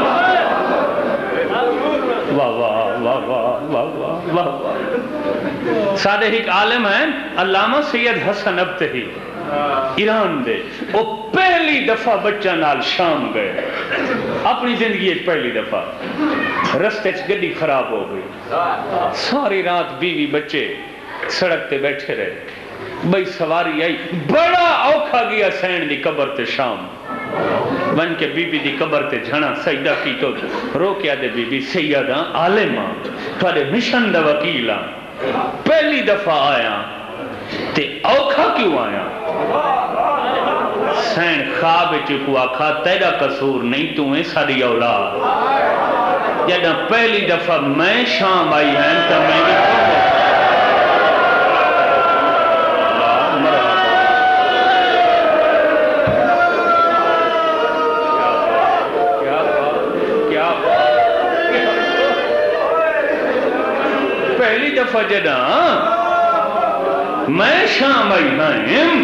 واہ واہ واہ واہ واہ واہ اللہ سادے ایک عالم ہیں علامہ سید حسن ابتہی ایران دے، وہ پہلی دفعہ بچہ نال شام گئے اپنی زندگی پہلی دفعہ، رستے گڈی خراب ہو گئی، ساری رات بیوی بچے سڑک تے بیٹھے رہے، بھئی سواری آئی، بڑا اوکھا گیا سین دی قبر تے شام بن کے بی بی دی قبر تے جھنا سجدہ کی تو رو کیا دے بی بی سیدہ عالمہ تھوڑے مشن دا وکیلہ پہلی دفعہ آیا تے اوکھا کیوں آیا؟ سین خواب چکو آکھا تیرا قصور نہیں تو ہے ساری اولاد، جدہ پہلی دفعہ میں شام آئی ہیں تو میں بھی پہلی دفعہ جدہ میں شام آئی ہیں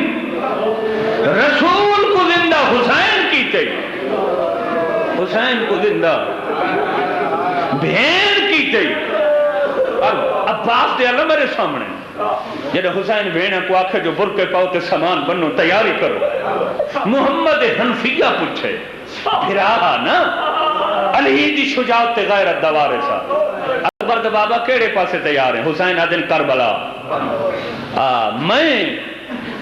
رسول کو زندہ حسین کی تے، حسین کو زندہ بھین کی تے، عباس دے اللہ میرے سامنے جدہ حسین بھینا کو آکھے جو برکے پاؤ تے سامان بنو تیاری کرو، محمد حنفیہ پوچھے پھرا نا علی دی شجاعت تے غیرت دوارے سا اکبر دا بابا کیڑے پاسے تیار ہیں؟ حسین آدن کربلا، میں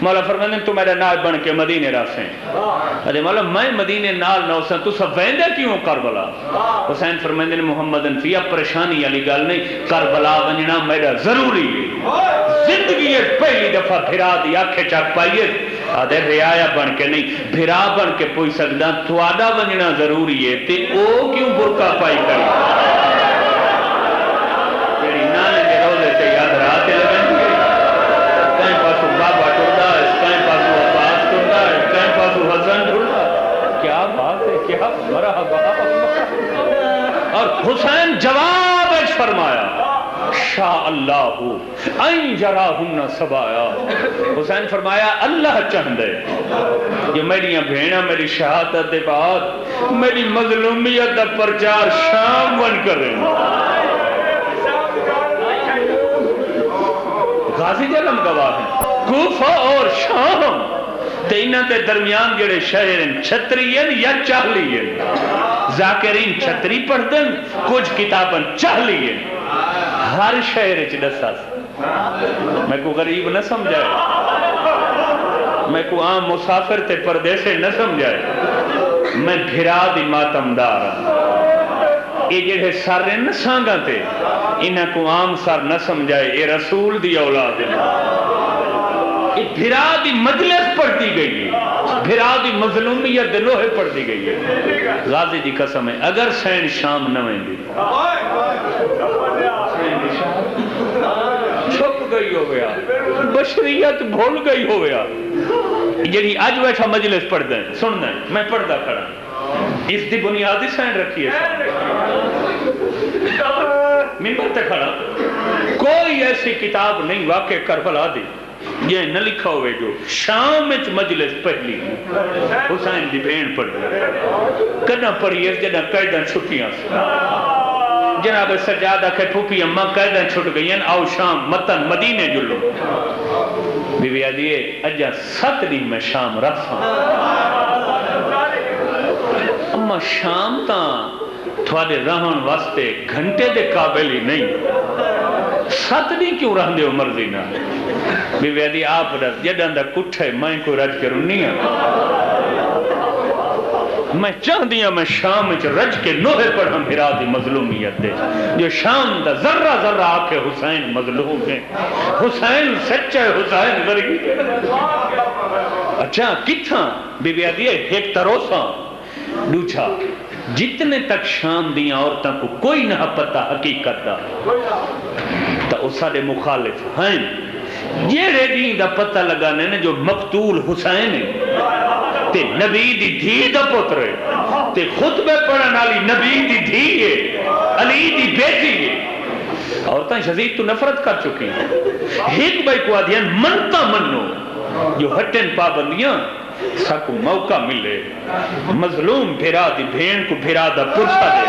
مولا فرمانے تو میرا نائب بن کے مدینے راسیں، ارے مولا میں مدینے نال نہ ہوساں تو سب ویندے کیوں کربلا؟ حسین فرمانے محمد انفیہ پریشانی علی گال نہیں، کربلا ونجنا میرا ضروری ہے، زندگی پہلی دفعہ بھرا دی آنکھیں چاک پائیے، آدھے ریایا بن کے نہیں بھرا بن کے پوئی سکتا تو آدھا ونجنا ضروری ہے تے او کیوں برکا پائی کری؟ تیری نانے دے روزے تے یاد راتے لگن گے، کہیں پاسو بابا ٹردہ ہے، کہیں پاسو عباس ٹردہ ہے، کہیں پاسو حسن ٹردہ ہے، کیا بات ہے، کیا مرحبا۔ اور حسین جواب ایک فرمایا شاء اللہ این جراہن سبایا، حسین فرمایا اللہ چاہندے یہ میری بھینا میری شہادت دے بعد میری مظلومیت دا پرچار شام بن کر رہے ہیں۔ غازی جلم گواہ ہیں کوفہ اور شام تینہ تے درمیان جڑے شہر ہیں چھترین یا چاہلین، ذاکرین چھتری پڑھ دیں کچھ کتاباں چاہلین، ہر شہر دسا میں کو غریب نہ سمجھائے، میں کو عام مسافر تے پردیسے نہ سمجھائے، میں بھرا دی ماتمدار ہوں، یہ جڑے سر نہ سانگا تے انہاں کو عام سر نہ سمجھائے، یہ رسول دی اولاد ہے، یہ بھرا دی مجلس پڑھتی گئی ہے، بھرا دی مظلومیت دے لوہے پڑھتی گئی ہے۔ غازی دی قسم ہے اگر سین شام نہ ویندی چھپ گئی ہو گیا، بشریت بھول گئی ہو گیا، جنہی آج بیٹھا مجلس پڑھ دیں سن دیں میں پڑھدا کھڑا اس دی بنیادی سین رکھی ہے، ممبر تے کھڑا کوئی ایسی کتاب نہیں واقع کربلا دی یہ نہ لکھا ہوئے جو شام میں مجلس پہلی حسین دی بھین پڑھ دی کنا پڑھی ہے جنہ قیدن چھٹیاں جناب سجادہ کے پھوپی اممہ قیدن چھٹ گئی ہیں آؤ شام متن مدینے جلو بی بی آدھیے اجا 7 دن میں شام رفا اما شام تاں تھوڑے رہن واسطے گھنٹے دے قابل ہی نہیں 7 دن کیوں رہن دے مرضی نہ بی بی آدھی آپ رس جدن دا کٹھے میں کو رج کروں نہیں میں چاہ دیا میں شام رج کے نوہے پڑھاں بھرا دی مظلومیت دے جو شام دا ذرہ ذرہ آکے حسین مظلوم ہے حسین سچا ہے حسین غریب ہے اچھا کتھاں بی بی آدھی ایک تروساں دوچھا جتنے تک شام دیا عورتوں کو کوئی نہ پتہ حقیقت دا تو اس سارے مخالف ہیں یہ ریڈین دا پتہ لگانے نے جو مقتول حسین ہے تے نبی دی دھی دا پتر ہے تے خطبہ پڑھن والی نبی دی دھی ہے علی دی بیٹی ہے عورتیں شدید تو نفرت کر چکی ہیں ایک بھائی کو آدھیاں منتا منو جو ہٹن پابندیاں ساکو موقع ملے مظلوم بھیرا دی بھین کو بھیرا دا پرسا دے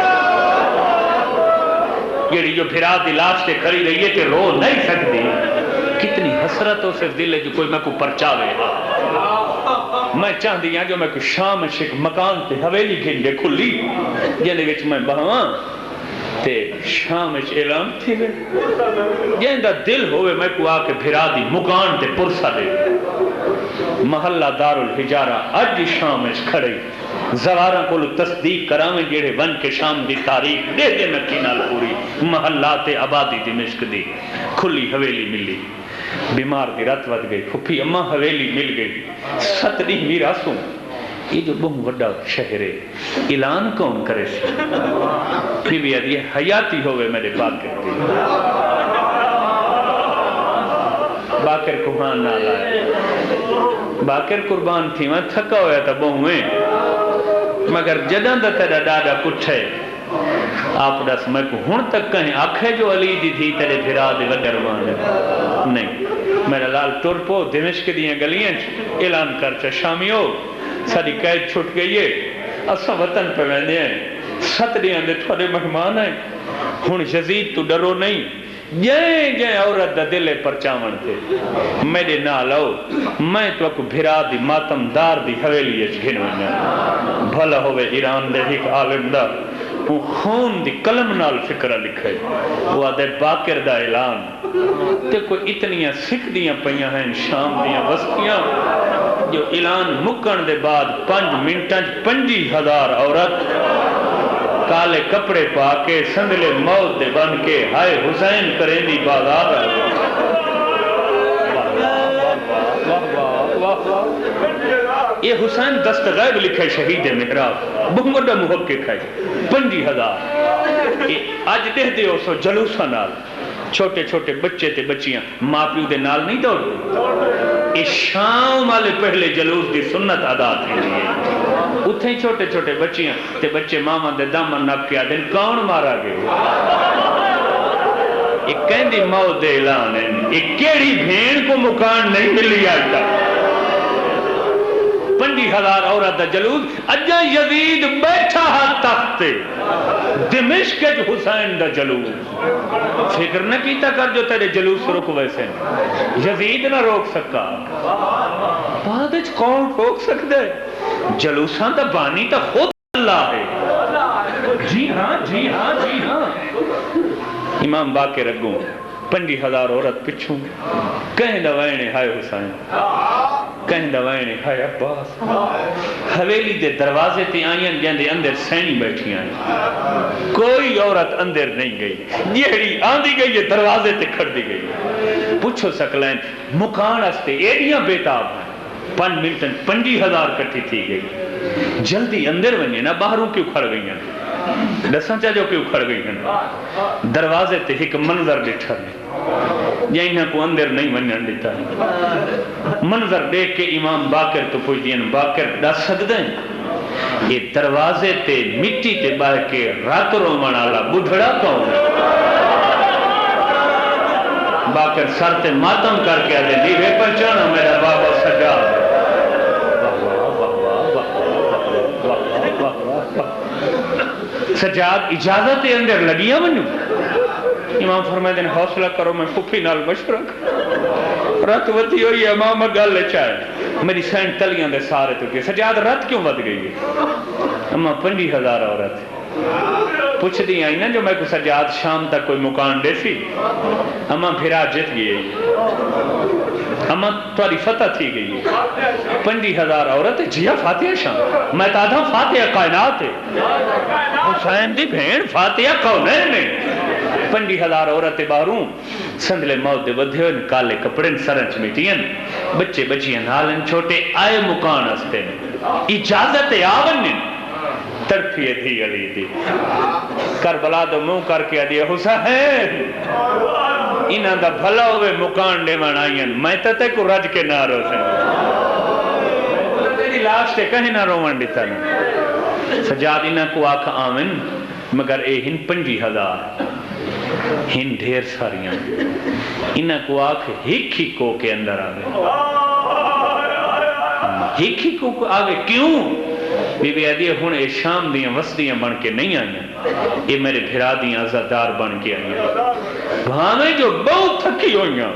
جیڑی جو پھرا دی لاش تے کھڑی رہی ہے تے رو نہیں سکتی. کتنی حسرت اسے دل ہے جو کوئی میں کو پرچاوے. میں چاہتی ہوں کہ میں کوئی شام ایک مکان تے حویلی گھنڈے کھلی جنہے وچ میں بہواں تے شام اعلان تھی گئے جہاں دل ہوئے میں کو آکے بھرا دی مکان تے پرسا دے. محلہ دار الحجارہ اج شام کھڑے زواراں کو تصدیق کراویں جیڑے ون کے شام دی تاریخ دے دے نکی نال پوری. محلات آبادی دمشق دی کھلی حویلی ملی. بیمار دی رات ود گئی. پھپھی اماں حویلی مل گئی. 7 دن میراثوں. یہ جو بہت بڑا شہر ہے اعلان کون کرے سی؟ پھر بھی یہ حیاتی ہوئے میرے باکر دی. باکر قربان نہ لائے. باکر قربان تھی میں تھکا ہویا تھا بہویں مگر جداں دا تیرا ڈاڈا کٹھے آپ دس میں کو ہن تک کہیں آنکھیں جو علی دی تھی تیرے بھرا دے وڈر مانے نہیں. میرا لال ٹر پو دمشق دیاں گلیاں اعلان کر چا شامیو ساری قید چھٹ گئی ہے اساں وطن پہ ویندے ہیں 7 دیاں دے تھوڑے مہمان ہیں. ہن یزید تو ڈرو نہیں جائیں عورت دا دلے پرچاون تھے میرے نال آؤ میں تو کو بھرا دی ماتم دار دی حویلی اچ گھن وینا. بھلا ہوئے ایران دے ایک عالم دا وہ خون دی قلم نال فکرہ لکھے وہ آدھے باکر دا اعلان تے کوئی اتنیاں سکھ دیاں پہیاں ہیں شام دیاں بستیاں جو اعلان مکن دے بعد 5 منٹاں 50,000 عورت کالے کپڑے پا کے سندلے موت دے بن کے ہائے حسین کریں دی بازار. یہ حسین دست غیب لکھے شہید محراب بہت محقق ہے 50,000. آج دے دیو سو جلوسہ نال چھوٹے چھوٹے بچے تے بچیاں ماں پیو دے نال نہیں دوڑ. اس شام والے پہلے جلوس دی سنت ادا تھی لیے اتھے چھوٹے چھوٹے بچیاں تے بچے ماما دے دامن نپ کے آدھیں کون مارا گئے. ایک کہندی موت دے اعلان ہے ایک کیڑی بھین کو مکان نہیں ملی آج تک. 50,000 عورت دا جلوس اجا یزید بیٹھا ہاتھ تخت دمشق کے حسین دا جلوس. فکر نہ کیتا کر جو تیرے جلوس رک ویسے یزید نہ روک سکا. بعد اچھ کون روک سکتے جلوسان دا بانی تا خود اللہ ہے. جی ہاں جی ہاں جی ہاں. امام باقر اگوں 50,000 عورت پچھوں کہیں دوائنے ہائے حسین کہیں دوائنے ہائے عباس. حویلی دے دروازے تے آئین جاندے اندر سینی بیٹھی آئیں کوئی عورت اندر نہیں گئی. جیڑی آندھی گئی یہ دروازے تے کھڑ دی گئی. پوچھو سکلین مکان استے ایڈیاں بیتاب ہیں 5 منٹن 50,000 کٹھی تھی گئی. جلدی اندر ونیے نا باہروں کیوں کھڑ گئی ہیں دساں چاہ جو کیوں کھڑ گئی ہیں. دروازے تے ایک منظر ڈٹھا ہے یہاں کو اندر نہیں ونیان دیتا ہے. منظر دیکھ کے امام باقر تو پوچھ دیا باقر دس سکتے ہیں یہ دروازے تے مٹی تے باہ کے رات رو منالا بدھڑا کون ہے. باقر سر تے ماتم کر کے آدھے نیوے پہچانا میرا بابا سجاد. سجاد اجازت اندر لگیاں منو. امام فرمائے دن حوصلہ کرو میں پھپھی نال مشورہ کر. رات ودی ہوئی ہے ماما گل چاہے میری سین تلیاں دے سارے تو کہ سجاد رات کیوں ود گئی ہے. اما 50,000 عورت پوچھ دی آئی نا جو میں کو سجاد شام تک کوئی مکان دے سی. اما پھرا جت گئی اما تواری فتح تھی گئی. 50,000 عورت جیا فاتحہ شام میں تادھا فاتحہ کائنات ہے حسین دی بھین فاتحہ کونین میں. 50,000 عورت باہروں سندلے موت دے بدھے ہوئے کالے کپڑے سرنچ میٹین بچے بچیاں نالن چھوٹے آئے مکان استے اجازت آون تڑپیے تھی علی دی. کربلا دو منہ کر کے آدھیا حسین انہاں دا بھلا ہوئے مکان دے من آئین میں تے کو رج کے نہ رو سے تیری لاش تے کہیں نہ روان دیتا نہیں. سجاد انہاں کو آکھ آمن مگر اے ہن 50,000 ہن ڈھیر ساریاں انہاں کو آکھ ہک ہی کو کے اندر آگے ہک ہی کو آگے کیوں بی بی آدھی ہن اے شام دیاں وسدیاں بن کے نہیں آئیاں، یہ میرے بھرا دیاں عزادار بن کے آئیاں، بھاویں جو بہت تھکی ہوئیاں،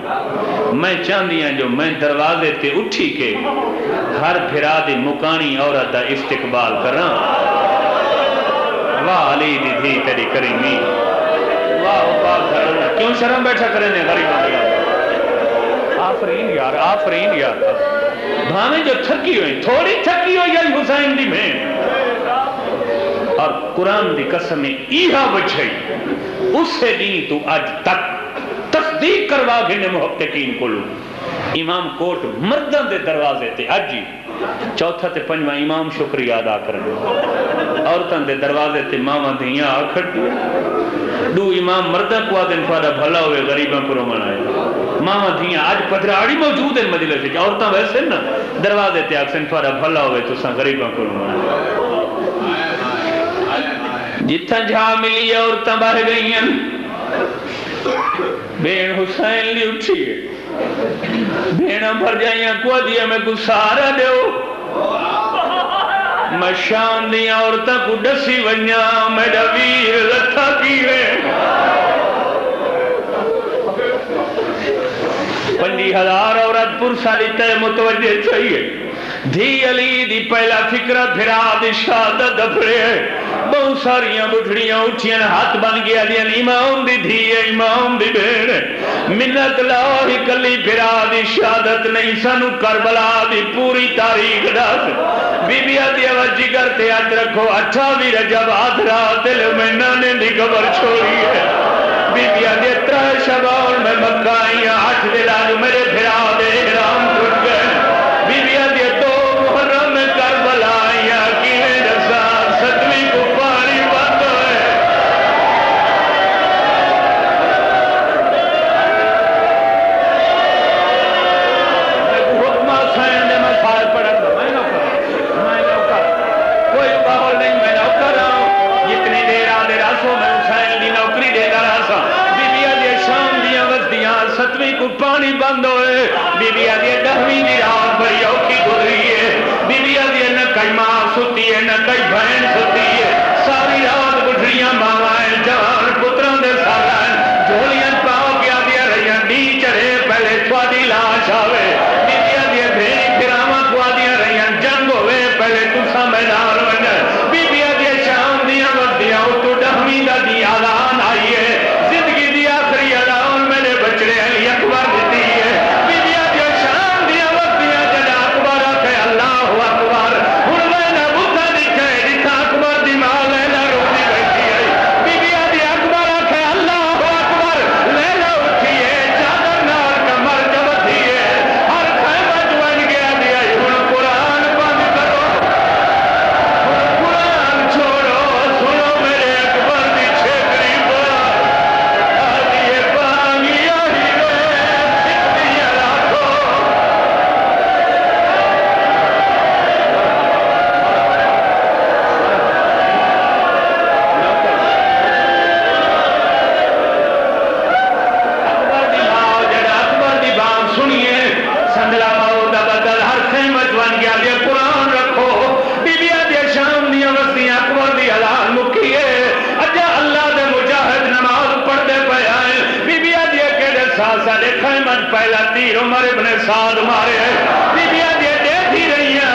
میں چاندیاں جو میں دروازے تے اٹھی کے ہر بھرا دی مکانی عورت دا استقبال کراں۔ واہ علی دی دھی تیری کریمی، واہ پاک گھرانا، کیوں شرم بیٹھا کریں غریبوں کے لئے؟ آفرین یار، آفرین یار، بھاویں جو تھکی ہوئی، تھوڑی تھکی ہوئی ہے حسین دی میں، اور قرآن دی قسم ایہا بچھئی اس سے دین تو آج تک تصدیق کروا گھنے محققین کو لوں۔ امام کوٹ مردان دے دروازے تے آجی چوتھا تے پنجواں امام شکریہ ادا کرنے، عورتان دے دروازے تے ماما دیاں آکھڑ دیا، دو امام مردہ کو آدھن فارا بھلا ہوئے غریباں کو رو منائے، ماما دیاں آج پدراڑی موجود ہیں مدلہ سے، عورتان ویسے نا دروازے تے آکسن فارا بھلا ہوئے تو ساں غریباں کو رو منائے، جتھا جہاں ملی عورتان باہر گئی ہیں، بین حسین لی اٹھئے، بینہ بھر جائیاں کو دیا میں کو سارا دیو، میں شام دیا عورتہ کو ڈسی ونیا میڈا ویر لتھا کی ہے، 50,000 عورت پرسالی تے متوجہ چاہیے، دھی علی دی پہلا فکرہ بھرا دی شہادت دفرے ہے، بہت ساریاں بٹھڑیاں اٹھیاں ہاتھ بن گیا دیاں امام دی دھی ہے، امام دی بین ہے، منت لاہی کلی بھرا دی شہادت نہیں سنو کربلا دی پوری تاریخ ڈاس، بی بی آدھی آواز جگر تے آج رکھو 28 رجب آدھرا دل میں نانے دی قبر چھوڑی ہے، بی بی آدھی 3 شبان میں مکہ آئیاں 8 دل آج میرے بھرا دے احرام ٹوٹ گئے، بی بی آدھی 2 محرم میں کربلا آئیاں کینے جسا 7ویں کو پانی بند ہوئے، حکمہ حسین نے مسائل پڑھا تھا، میں نوکر، کوئی باہر نہیں، میں نوکر ہوں، جتنی دیر آدھے راسوں میں حسین دی نوکری دے دا راسا، بی بی آدھے شام دیاں وزدیاں 7ویں کو پانی بند ہوئے، بی بی آدھے 10ویں دی رات بڑی اوکھی گزری ہے، بی بی آدھے نہ کئی ماں ستی ہے نہ کئی بہن ستی ہے، ساری رات بڑھڑیاں ماوائیں جوان پتران دے سارائیں جھولیاں پاؤ کیا دیا رہیاں ڈی چڑھے پہلے تھوڑی لاش آوے، بی بی آدھے بھیری پھراما کو دیا رہیاں جنگ ہوئے پہلے تُسا میدان ونجھے، بی بی آدھے شام دیاں وقتیاں تو 10ویں دا دی آلان آئی ہے، زندگی دی آخری آلان میرے بچڑے علی اکبر دیتی ہے، بی بی آدھے شام دیاں وقتیاں جڑا اکبر آکھے اللہ اکبر، ہن میں نہ بھتا دکھے جتھا اکبر دی ماں لینا روزی بیٹھی ہے، بی بی آدھے اکبر آکھے اللہ اکبر، لینا اٹھی ہے چادر نار کمر جبتی ہے، ہر خیمہ جوان گیا دیا ہن قرآن بند کرو، قرآن چھوڑو سنو میرے اکبر دی چھیکری بات، آدھیے پانگی آہی رے اتنی راکھو، اکبر دی ماں جڑا اکبر دی بام سنیے سندلا ماؤ دا بدل ہر خیمہ جوان گیا دیا قرآن رکھو، بی بی آدھے شام دیا وسیع اکبر دی حلال مکیے، اجا اللہ دے مجاہد نماز پڑھ دے پہ آئے، بی بی آدھے کیڑے ساسا دے خیمہ پہلا تیر عمر ابن سعد مارے، بی بی آدھے دے تھی رہیاں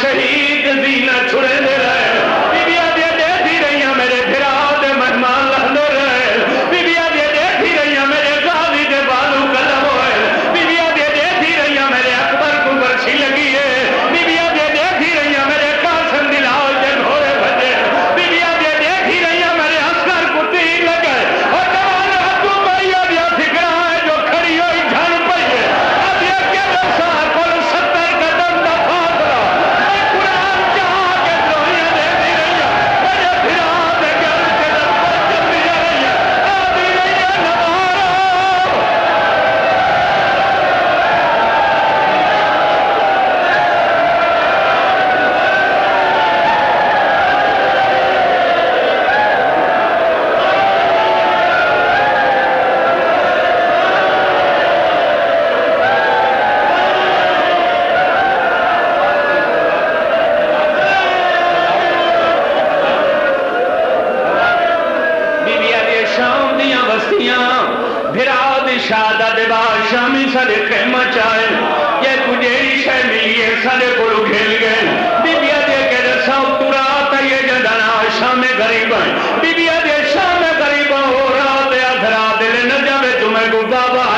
شہید زینہ چھڑے دے رہے، بی بی آدھے دے تھی رہیاں میرے بھرا دے مہمان لہنے رہے، بی بی آدھے دے تھی رہیاں میرے غازی دے بالو قلم ہوئے، بی بی آدھے دے تھی رہیاں میرے اکبر کو برچھی لگی ہے، بی بی آدھے دے تھی رہیاں میرے قاسم دلاؤ جے گھوڑے بھجے، بی بی آدھے دے تھی رہیاں میرے عسکر کو تیر لگے، اور جوان ہاتھوں بھائی آدھیا فکرہ ہے جو کھڑی ہوئی جھڑ پئی ہے، آدھیا کے رسا کل 70 زادہ دے باہر شامی سارے خیمہ چاہے یہ کجیری شہ ملی ہے سارے کو گھیل گئے بی بیا دے کے رساو تورا آتا یہ جدنا شام غریب ہیں بی بیا دے شام غریب ہو رہا دے ادھرا دل نہ جاوے تمہیں گردہ باہر